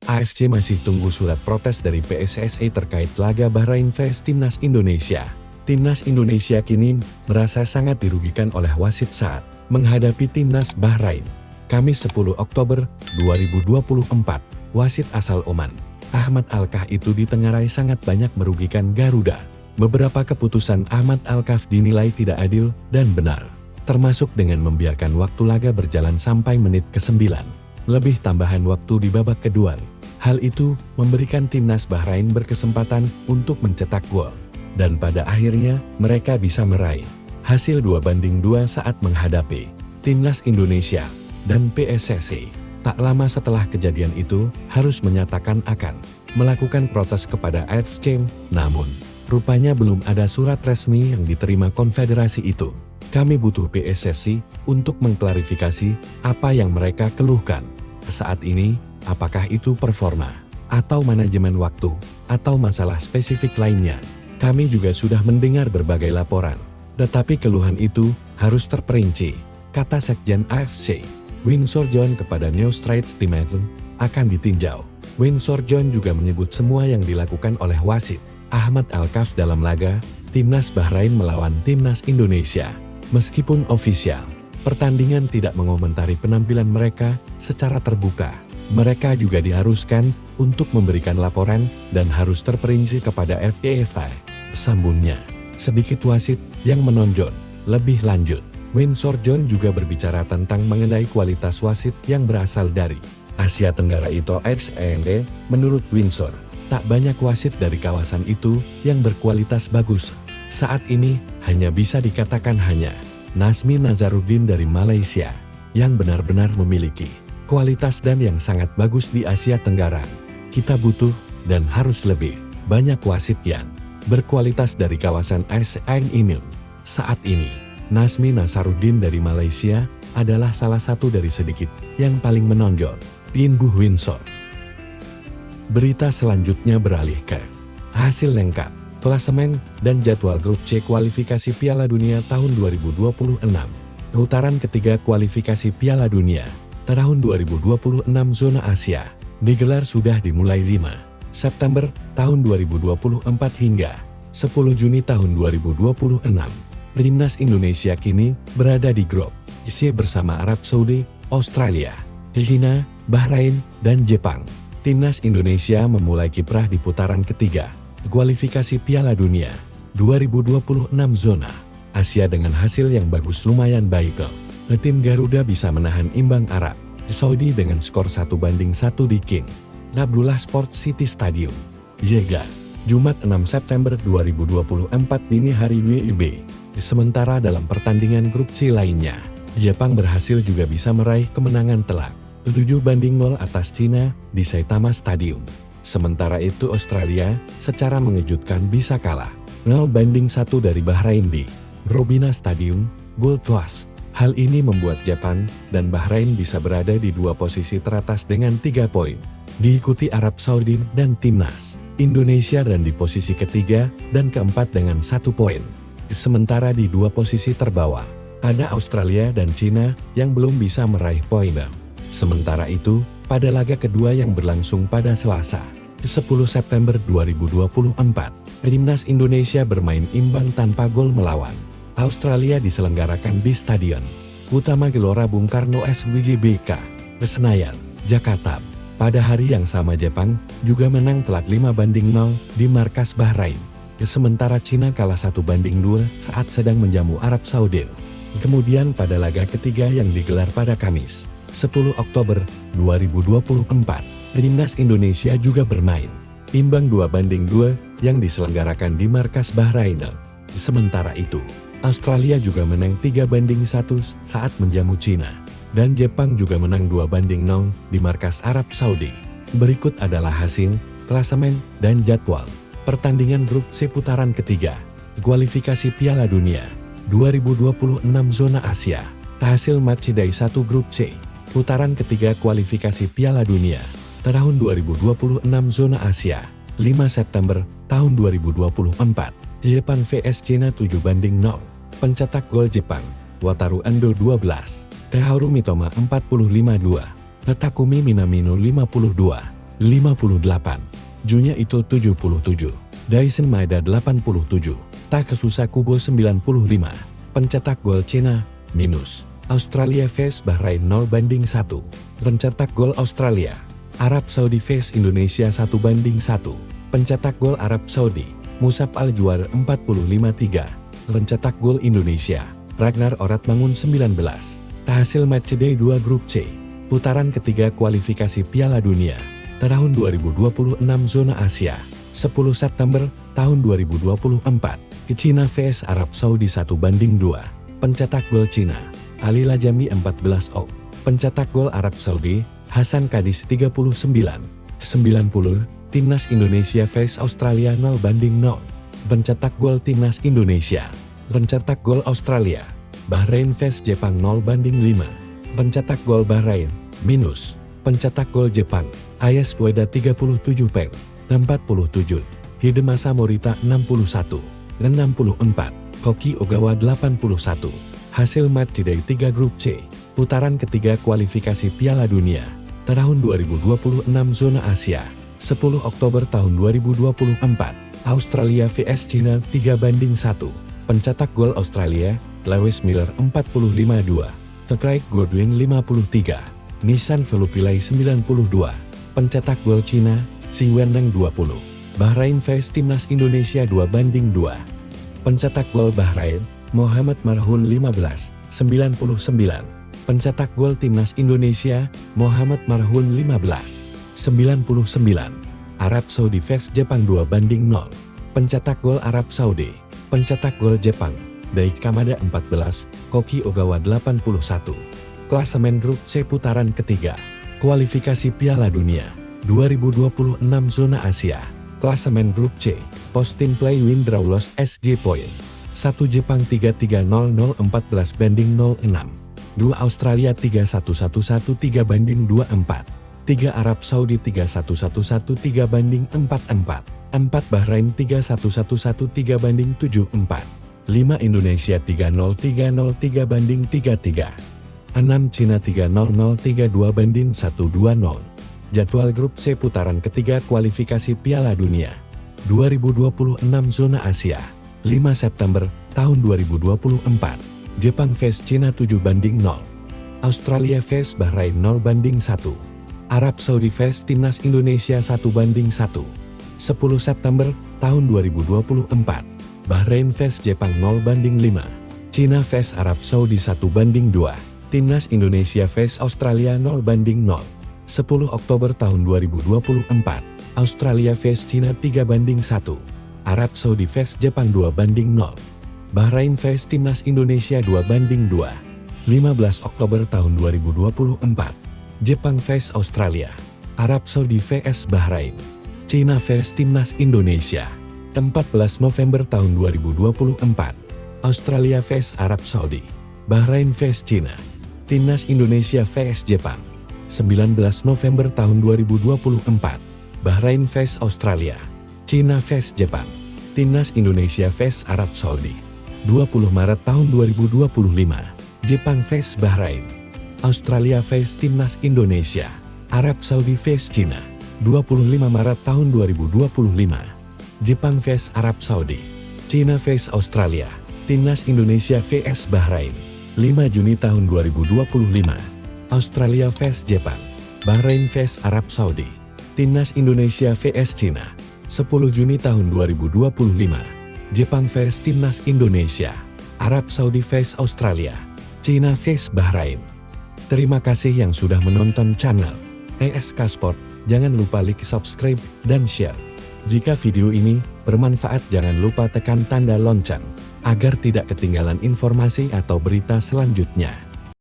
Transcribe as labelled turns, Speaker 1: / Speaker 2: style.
Speaker 1: AFC masih tunggu surat protes dari PSSI terkait laga Bahrain vs Timnas Indonesia. Timnas Indonesia kini merasa sangat dirugikan oleh wasit saat menghadapi Timnas Bahrain. Kamis 10 Oktober 2024, wasit asal Oman, Ahmad Alkaf itu ditengarai sangat banyak merugikan Garuda. Beberapa keputusan Ahmad Alkaf dinilai tidak adil dan benar, termasuk dengan membiarkan waktu laga berjalan sampai menit ke-9, lebih tambahan waktu di babak kedua. Hal itu memberikan Timnas Bahrain berkesempatan untuk mencetak gol, dan pada akhirnya mereka bisa meraih hasil 2-2 saat menghadapi Timnas Indonesia, dan PSSI tak lama setelah kejadian itu harus menyatakan akan melakukan protes kepada AFC, namun rupanya belum ada surat resmi yang diterima konfederasi itu. Kami butuh PSSI untuk mengklarifikasi apa yang mereka keluhkan saat ini. Apakah itu performa, atau manajemen waktu, atau masalah spesifik lainnya? Kami juga sudah mendengar berbagai laporan, tetapi keluhan itu harus terperinci, kata Sekjen AFC, Windsor John kepada New Straits Times, akan ditinjau. Windsor John juga menyebut semua yang dilakukan oleh wasit Ahmad Alkaf dalam laga Timnas Bahrain melawan Timnas Indonesia. Meskipun ofisial pertandingan tidak mengomentari penampilan mereka secara terbuka, mereka juga diharuskan untuk memberikan laporan dan harus terperinci kepada FIFA. Sambungnya, sedikit wasit yang menonjol. Lebih lanjut, Windsor John juga berbicara tentang mengenai kualitas wasit yang berasal dari Asia Tenggara itu XND. Menurut Windsor, tak banyak wasit dari kawasan itu yang berkualitas bagus. Saat ini, hanya bisa dikatakan hanya Nazmi Nazaruddin dari Malaysia yang benar-benar memiliki kualitas dan yang sangat bagus di Asia Tenggara. Kita butuh dan harus lebih banyak wasit yang berkualitas dari kawasan ASEAN ini. Saat ini, Nazmi Nazaruddin dari Malaysia adalah salah satu dari sedikit yang paling menonjol. Pinbu Windsor. Berita selanjutnya beralih ke hasil lengkap, klasemen, dan jadwal grup C kualifikasi Piala Dunia tahun 2026. Putaran ketiga kualifikasi Piala Dunia tahun 2026 zona Asia digelar sudah dimulai 5 September tahun 2024 hingga 10 Juni tahun 2026. Timnas Indonesia kini berada di grup C bersama Arab Saudi, Australia, China, Bahrain, dan Jepang. Timnas Indonesia memulai kiprah di putaran ketiga kualifikasi Piala Dunia 2026 zona Asia dengan hasil yang bagus lumayan baik. Tim Garuda bisa menahan imbang Arab Saudi dengan skor 1-1 di King Abdullah Sports City Stadium, Jeddah, Jumat 6 September 2024 dini hari WIB. Sementara dalam pertandingan grup C lainnya, Jepang berhasil juga bisa meraih kemenangan telak 7-0 atas Cina di Saitama Stadium. Sementara itu Australia secara mengejutkan bisa kalah 0-1 dari Bahrain di Robina Stadium, Gold Coast. Hal ini membuat Jepang dan Bahrain bisa berada di dua posisi teratas dengan 3 poin. Diikuti Arab Saudi dan Timnas Indonesia dan di posisi ketiga dan keempat dengan 1 poin. Sementara di dua posisi terbawah, ada Australia dan Cina yang belum bisa meraih poin. Sementara itu, pada laga kedua yang berlangsung pada Selasa, 10 September 2024, Timnas Indonesia bermain imbang tanpa gol melawan Australia diselenggarakan di Stadion Utama Gelora Bung Karno SWGBK, Senayan, Jakarta. Pada hari yang sama Jepang juga menang telak 5-0 di markas Bahrain. Sementara Cina kalah 1-2 saat sedang menjamu Arab Saudi. Kemudian pada laga ketiga yang digelar pada Kamis, 10 Oktober 2024, Timnas Indonesia juga bermain imbang 2-2 yang diselenggarakan di markas Bahrain. Sementara itu, Australia juga menang 3-1 saat menjamu Cina, dan Jepang juga menang 2-0 di markas Arab Saudi. Berikut adalah hasil, klasemen, dan jadwal pertandingan grup C putaran ketiga kualifikasi Piala Dunia 2026 zona Asia. Hasil matchday 1 grup C putaran ketiga kualifikasi Piala Dunia tahun 2026 zona Asia, 5 September tahun 2024. Jepang vs Cina 7-0. Pencetak gol Jepang, Wataru Ando 12, Haru Mitoma 45-2, Takumi Minamino 52, 58. Junya itu 77. Dyson Maeda 87. Takasusa Kubo 95. Pencetak gol Cina, minus. Australia vs Bahrain 0-1. Pencetak gol Australia. Arab Saudi vs Indonesia 1-1. Pencetak gol Arab Saudi, Musab Al-Juar 45-3. Pencetak gol Indonesia, Ragnar Oratmangun 19. Hasil match day 2 grup C. Putaran ketiga kualifikasi Piala Dunia tahun 2026 zona Asia. 10 September tahun 2024. Ke Cina vs Arab Saudi 1-2. Pencetak gol Cina, Ali Lajami 14 ok. Pencetak gol Arab Saudi, Hasan Kadis 39. 90. Timnas Indonesia vs Australia 0-0. Pencetak gol Timnas Indonesia. Pencetak gol Australia, Bahrain vs Jepang 0-5. Pencetak gol Bahrain, minus. Pencetak gol Jepang, Ayas Ueda 37 peng, 47. Hidemasa Morita 61, 64. Koki Ogawa 81. Hasil match day 3 grup C, putaran ketiga kualifikasi Piala Dunia tahun 2026 zona Asia. 10 Oktober tahun 2024. Australia vs Cina 3-1. Pencetak gol Australia, Lewis Miller 45-2. Craig Godwin 53. Nissan Velupillay 92. Pencetak gol Cina, Si Weneng 20. Bahrain vs Timnas Indonesia 2-2. Pencetak gol Bahrain, Muhammad Marhun 15, 99. Pencetak gol Timnas Indonesia, Muhammad Marhun 15, 99. Arab Saudi vs Jepang 2-0. Pencetak gol Arab Saudi. Pencetak gol Jepang, Daiki Kamada 14, Koki Ogawa 81. Klasemen grup C putaran ketiga, kualifikasi Piala Dunia 2026 zona Asia. Klasemen grup C, post team play win draw loss SJ point. 1 Jepang 3-3-0-0 14-06. 2 Australia 3-1-1-1 3-2-4. 3 Arab Saudi 3-1-1-1 3-4-4. 4 Bahrain 3-1-1-1 3-7-4. 5 Indonesia 3-0-3-0 3-3. 6 Cina 3-0-0 3-2-1-2-0. Jadwal grup C putaran ketiga kualifikasi Piala Dunia 2026 zona Asia. 5 September tahun 2024. Jepang vs Cina 7-0. Australia vs Bahrain 0-1. Arab Saudi vs Timnas Indonesia 1-1. 10 September tahun 2024. Bahrain vs Jepang 0-5. Cina vs Arab Saudi 1-2. Timnas Indonesia vs Australia 0-0. 10 Oktober tahun 2024. Australia vs Cina 3-1. Arab Saudi vs Jepang 2-0. Bahrain vs Timnas Indonesia 2-2. 15 Oktober tahun 2024. Jepang vs Australia. Arab Saudi vs Bahrain. Cina vs Timnas Indonesia. 14 November tahun 2024. Australia vs Arab Saudi. Bahrain vs Cina. Timnas Indonesia vs Jepang. 19 November tahun 2024. Bahrain vs Australia. Cina vs Jepang. Timnas Indonesia vs Arab Saudi. 20 Maret tahun 2025. Jepang vs Bahrain. Australia vs Timnas Indonesia. Arab Saudi vs Cina. 25 Maret tahun 2025. Jepang vs Arab Saudi. Cina vs Australia. Timnas Indonesia vs Bahrain. 5 Juni tahun 2025. Australia vs Jepang. Bahrain vs Arab Saudi. Timnas Indonesia vs Cina. 10 Juni tahun 2025. Jepang vs Timnas Indonesia. Arab Saudi vs Australia. Cina vs Bahrain. Terima kasih yang sudah menonton channel ESK Sport. Jangan lupa like, subscribe, dan share. Jika video ini bermanfaat, jangan lupa tekan tanda lonceng agar tidak ketinggalan informasi atau berita selanjutnya.